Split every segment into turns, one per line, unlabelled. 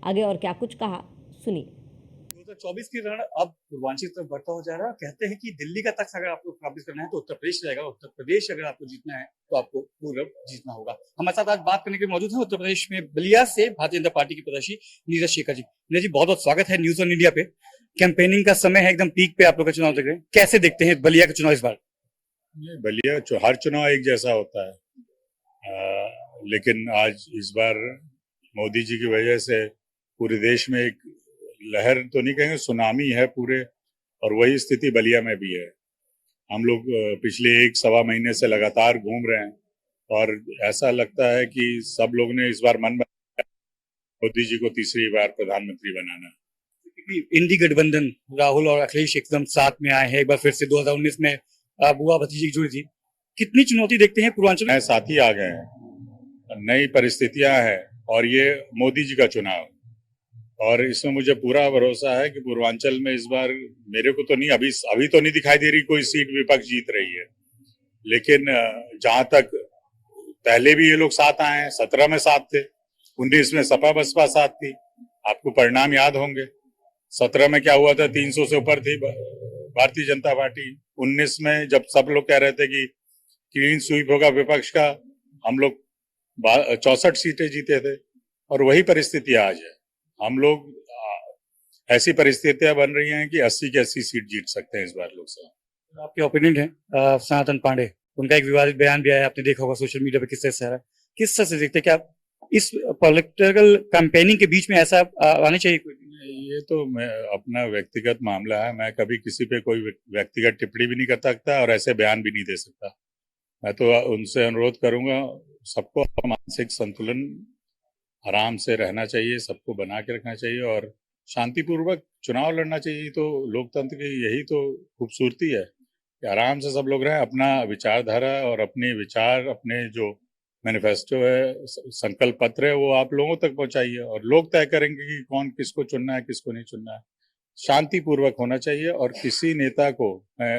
आगे और क्या कुछ कहा, सुनिए।
2024 की रण अब पूर्वांचल तरफ बढ़ता हो जा रहा है। कहते हैं कि दिल्ली का तख्त अगर आपको काबिज करना है तो उत्तर प्रदेश रहेगा, उत्तर प्रदेश अगर आपको जीतना है तो आपको पूर्व जीतना होगा। हमारे साथ आज बात करने के लिए मौजूद है उत्तर प्रदेश में बलिया से भारतीय जनता पार्टी के प्रत्याशी नीरज शेखर जी। नीरज जी, बहुत बहुत स्वागत है न्यूज ऑन इंडिया पे। कैंपेनिंग का समय है, एकदम पीक पे आप लोग का चुनाव देख रहे हैं, कैसे देखते हैं बलिया का चुनाव इस बार?
नहीं, बलिया हर चुनाव एक जैसा होता है। लेकिन आज इस बार मोदी जी की वजह से पूरे देश में एक लहर तो नहीं कहेंगे, सुनामी है पूरे, और वही स्थिति बलिया में भी है। हम लोग पिछले एक सवा महीने से लगातार घूम रहे हैं और ऐसा लगता है कि सब लोग ने इस बार मन बनाया मोदी जी को तीसरी बार प्रधानमंत्री बनाना।
इंडी गठबंधन राहुल और अखिलेश एकदम साथ में आए हैं, एक बार फिर से 2019 में बुआ भतीजी की जुड़ी थी। कितनी चुनौती देखते हैं पूर्वांचल में?
साथी आ गए हैं, नई परिस्थितियां हैं और ये मोदी जी का चुनाव, और इसमें मुझे पूरा भरोसा है कि पूर्वांचल में इस बार मेरे को तो नहीं, अभी तो नहीं दिखाई दे रही कोई सीट विपक्ष जीत रही है, लेकिन जहां तक पहले भी ये लोग साथ आए हैं, 17 में साथ थे, 19 में सपा बसपा साथ थी, आपको परिणाम याद होंगे। 17 में क्या हुआ था, 300 से ऊपर थी भारतीय जनता पार्टी। 19 में जब सब लोग कह रहे थे कि क्लीन स्वीप होगा विपक्ष का, हम लोग 64 सीटें जीते थे, और वही परिस्थिति आज है। हम लोग ऐसी परिस्थितियां बन रही हैं कि 80 की 80 सीट जीत सकते हैं इस बार लोकसभा।
आपके ओपिनियन है सनातन पांडे, उनका एक विवादित बयान भी आया, आपने देखा होगा सोशल मीडिया पे, किस तरह से आ रहा है, किस तरह से देखते हैं कि आप इस पॉलिटिकल कैंपेनिंग के बीच में ऐसा आने चाहिए कोई?
ये तो मैं अपना व्यक्तिगत मामला है, मैं कभी किसी पे कोई व्यक्तिगत टिप्पणी भी नहीं कर सकता और ऐसे बयान भी नहीं दे सकता। मैं तो उनसे अनुरोध करूंगा, सबको मानसिक संतुलन आराम से रहना चाहिए, सबको बना के रखना चाहिए और शांतिपूर्वक चुनाव लड़ना चाहिए। तो लोकतंत्र की यही तो खूबसूरती है कि आराम से सब लोग रहें, अपना विचारधारा और अपने विचार, अपने जो मैनिफेस्टो है, संकल्प पत्र है, वो आप लोगों तक पहुंचाइए और लोग तय करेंगे कि कौन किसको चुनना है, किसको नहीं चुनना है। शांतिपूर्वक होना चाहिए और किसी नेता को, मैं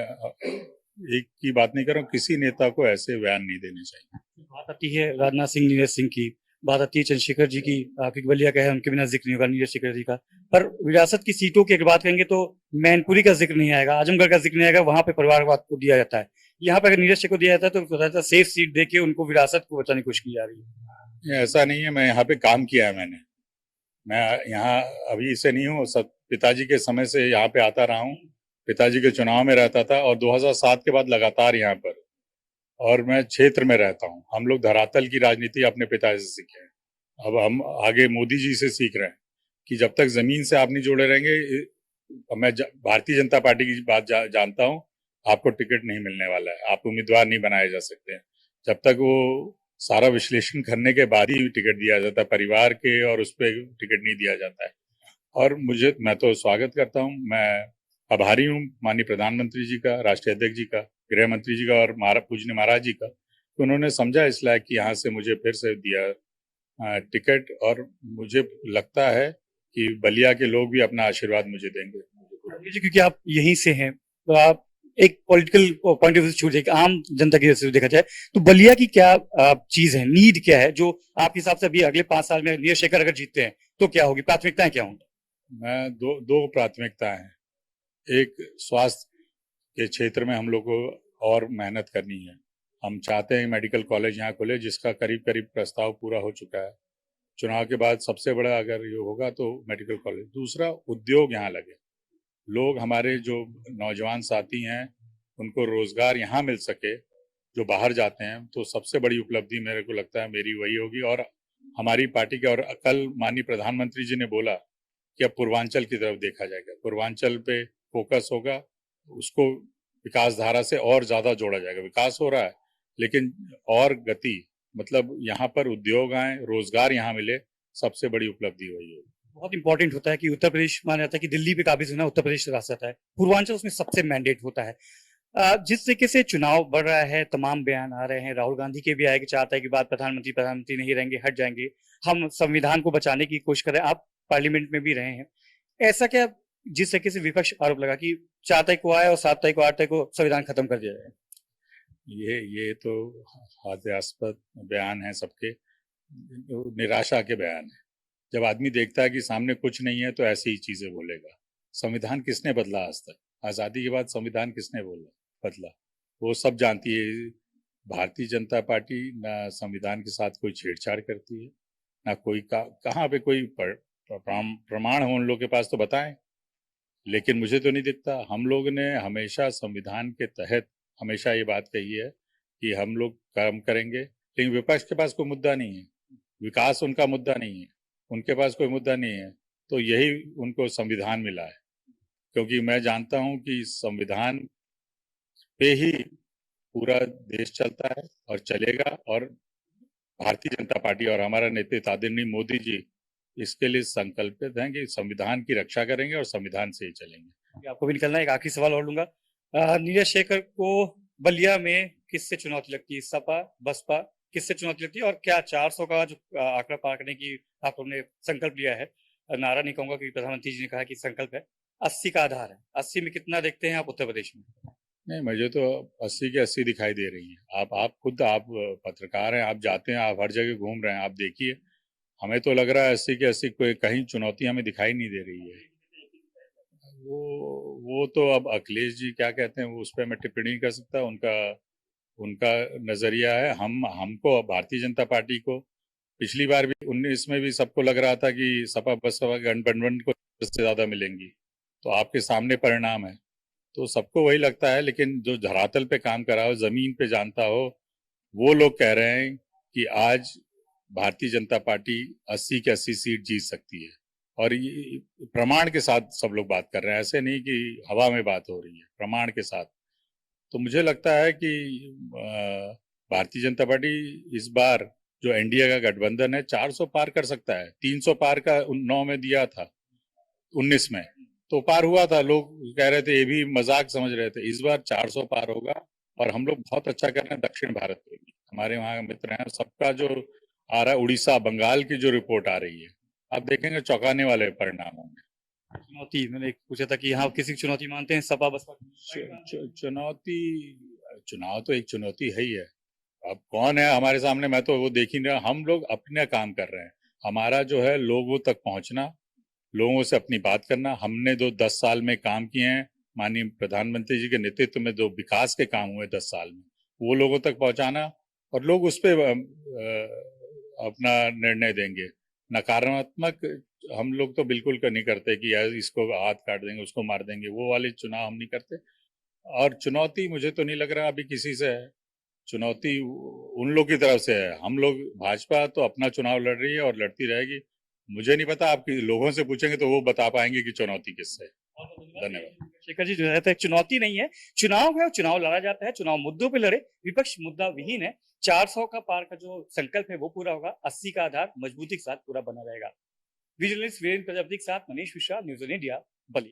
एक की बात नहीं कर रहा हूँ, किसी नेता को ऐसे बयान नहीं देने चाहिए।
बात आती है राजनाथ सिंह, नीरज सिंह की बात आती है, चंद्रशेखर जी की, क्योंकि बलिया का है, उनके बिना जिक्र नहीं होगा नीरज शेखर जी का। पर विरासत की सीटों की अगर बात करेंगे तो मैनपुरी का जिक्र नहीं आएगा, आजमगढ़ का जिक्र नहीं आएगा, वहां पे परिवारवाद को दिया जाता है। यहाँ पे अगर नीरज शेखर को दिया जाता है तो बताया सेफ सीट देके उनको विरासत को बचाने की कोशिश की जा रही है।
ऐसा नहीं है, मैं यहाँ पे काम किया है, मैं यहाँ अभी से नहीं हूँ, सब पिताजी के समय से यहाँ पे आता रहा हूँ, पिताजी के चुनाव में रहता था और 2007 के बाद लगातार यहाँ पर, और मैं क्षेत्र में रहता हूँ। हम लोग धरातल की राजनीति अपने पिताजी से सीखे हैं, अब हम आगे मोदी जी से सीख रहे हैं कि जब तक जमीन से आप नहीं जुड़े रहेंगे, मैं भारतीय जनता पार्टी की बात जानता हूँ, आपको टिकट नहीं मिलने वाला है, आप उम्मीदवार नहीं बनाए जा सकते हैं। जब तक वो सारा विश्लेषण करने के बाद ही टिकट दिया जाता है परिवार के, और उस पर टिकट नहीं दिया जाता है। और मैं तो स्वागत करता हूँ, मैं आभारी हूँ माननीय प्रधानमंत्री जी का, राष्ट्रीय अध्यक्ष जी का, गृह मंत्री जी का और पूजनीय महाराज जी का, तो उन्होंने समझा इस लायक कि यहाँ से मुझे फिर से दिया टिकट, और मुझे लगता है कि बलिया के लोग भी अपना आशीर्वाद मुझे देंगे।
क्योंकि आप यहीं से हैं तो आप एक पॉलिटिकल पॉइंट ऑफ व्यू छोड़ जाए, आम जनता की से देखा जाए तो बलिया की क्या चीज है, नीड क्या है जो आपके हिसाब से अभी अगले 5 साल में नीरज शेखर अगर जीतते हैं तो क्या होगी, प्राथमिकताएं क्या होंगी?
मैं दो प्राथमिकताएं हैं। एक, स्वास्थ्य के क्षेत्र में हम लोग को और मेहनत करनी है। हम चाहते हैं मेडिकल कॉलेज यहाँ खुले, जिसका करीब करीब प्रस्ताव पूरा हो चुका है। चुनाव के बाद सबसे बड़ा अगर ये होगा तो मेडिकल कॉलेज। दूसरा, उद्योग यहाँ लगे, लोग हमारे जो नौजवान साथी हैं उनको रोजगार यहाँ मिल सके जो बाहर जाते हैं, तो सबसे बड़ी उपलब्धि मेरे को लगता है मेरी वही होगी। और हमारी पार्टी के, और कल माननीय प्रधानमंत्री जी ने बोला कि अब पूर्वांचल की तरफ देखा जाएगा, पूर्वांचल पे फोकस होगा, उसको विकास धारा से और ज्यादा जोड़ा जाएगा। विकास हो रहा है लेकिन और गति, मतलब यहाँ पर उद्योग आए, रोजगार यहाँ मिले, सबसे बड़ी उपलब्धि वही होगी।
बहुत इंपॉर्टेंट होता है कि उत्तर प्रदेश माना जाता है कि दिल्ली पे काबिज होना उत्तर प्रदेश रास्ता है, पूर्वांचल उसमें सबसे मैंडेट होता है। जिस तरीके से चुनाव बढ़ रहा है, तमाम बयान आ रहे हैं, राहुल गांधी के भी आए कि चाहता है कि बाद प्रधानमंत्री नहीं रहेंगे, हट जाएंगे, हम संविधान को बचाने की कोशिश कर रहे हैं, आप पार्लियामेंट में भी रहे हैं, ऐसा क्या जिस तरीके से विपक्ष आरोप लगा कि 4 तारीख को आए और 7 तारीख को 8 तारीख को संविधान खत्म कर दिया जाए?
ये तो हास्यास्पद बयान है, सबके निराशा के बयान है। जब आदमी देखता है कि सामने कुछ नहीं है तो ऐसी ही चीजें बोलेगा। संविधान किसने बदला आज तक? आजादी के बाद संविधान किसने बदला? वो सब जानती है। भारतीय जनता पार्टी ना संविधान के साथ कोई छेड़छाड़ करती है, ना कोई कहाँ पे कोई प्रमाण हो उन लोग के पास तो बताएं। लेकिन मुझे तो नहीं दिखता। हम लोग ने हमेशा संविधान के तहत हमेशा ये बात कही है कि हम लोग काम करेंगे, लेकिन विपक्ष के पास कोई मुद्दा नहीं है, विकास उनका मुद्दा नहीं है, उनके पास कोई मुद्दा नहीं है। तो यही उनको संविधान मिला है, क्योंकि मैं जानता हूं कि संविधान पे ही पूरा देश चलता है और चलेगा। और भारतीय जनता पार्टी और हमारा नेतृत्व आदरणीय मोदी जी इसके लिए संकल्पित हैं कि संविधान की रक्षा करेंगे और संविधान से ही चलेंगे।
आपको भी निकलना है, एक आखिरी सवाल और लूंगा। नीरज शेखर को बलिया में किससे चुनौती लगती है? सपा, बसपा, किससे चुनौती लगती है? और क्या 400 का जो आंकड़ा पार करने की आप लोगों ने संकल्प लिया है, नारा नहीं कहूंगा क्योंकि प्रधानमंत्री जी ने कहा कि संकल्प है, 80 का आधार है, 80 में कितना देखते हैं आप उत्तर प्रदेश में?
नहीं, मुझे तो 80 के 80 दिखाई दे रही है। आप खुद आप पत्रकार हैं, आप जाते हैं, आप हर जगह घूम रहे हैं, आप देखिए। हमें तो लग रहा है 80 के 80 कोई कहीं चुनौती हमें दिखाई नहीं दे रही है। वो तो अब अखिलेश जी क्या कहते हैं वो उस पर मैं टिप्पणी नहीं कर सकता। उनका उनका नजरिया है। हमको भारतीय जनता पार्टी को पिछली बार भी 19 में भी सबको लग रहा था कि सपा बसपा गठबंधन को से ज्यादा मिलेंगी, तो आपके सामने परिणाम है। तो सबको वही लगता है, लेकिन जो धरातल पे काम करा हो, जमीन पे जानता हो, वो लोग कह रहे हैं कि आज भारतीय जनता पार्टी 80 के 80 सीट जीत सकती है। और ये प्रमाण के साथ सब लोग बात कर रहे हैं, ऐसे नहीं कि हवा में बात हो रही है, प्रमाण के साथ। तो मुझे लगता है कि भारतीय जनता पार्टी इस बार जो एनडीए का गठबंधन है 400 पार कर सकता है। 300 पार का 9 में दिया था, 19 में तो पार हुआ था। लोग कह रहे थे, ये भी मजाक समझ रहे थे। इस बार 400 पार होगा और हम लोग बहुत अच्छा कर रहे हैं दक्षिण भारत में भी। हमारे वहाँ मित्र हैं, सबका जो आ रहा है, उड़ीसा बंगाल की जो रिपोर्ट आ रही है, आप देखेंगे चौंकाने वाले परिणाम होंगे।
चुनौती मैंने एक पूछा था कि यहाँ किसी की चुनौती मानते हैं सपा बसपा?
चुनौती, चुनाव तो एक चुनौती है ही है। अब कौन है हमारे सामने, मैं तो वो देख ही नहीं रहा। हम लोग अपने काम कर रहे हैं। हमारा जो है लोगों तक पहुंचना, लोगों से अपनी बात करना। हमने जो 10 साल में काम किए हैं, माननीय प्रधानमंत्री जी के नेतृत्व में जो विकास के काम हुए 10 साल में, वो लोगों तक पहुंचाना। और लोग उस पर अपना निर्णय देंगे। नकारात्मक हम लोग तो बिल्कुल नहीं करते कि यार इसको हाथ काट देंगे, उसको मार देंगे, वो वाले चुनाव हम नहीं करते। और चुनौती मुझे तो नहीं लग रहा अभी किसी से है। चुनौती उन लोग की तरफ से है। हम लोग, भाजपा तो अपना चुनाव लड़ रही है और लड़ती रहेगी। मुझे नहीं पता, आप लोगों से पूछेंगे तो वो बता पाएंगे कि चुनौती किससे है। धन्यवाद।
शेखर जी जो है चुनौती नहीं है, चुनाव है, चुनाव लड़ा जाता है, चुनाव मुद्दों पे लड़े, विपक्ष मुद्दा विहीन है। 400 का पार का जो संकल्प है वो पूरा होगा, 80 का आधार मजबूती के साथ पूरा बना रहेगा। विजिलेंस वीरेंद्र प्रजापति के साथ मनीष मिश्रा, न्यूज़ इंडिया, बलिया।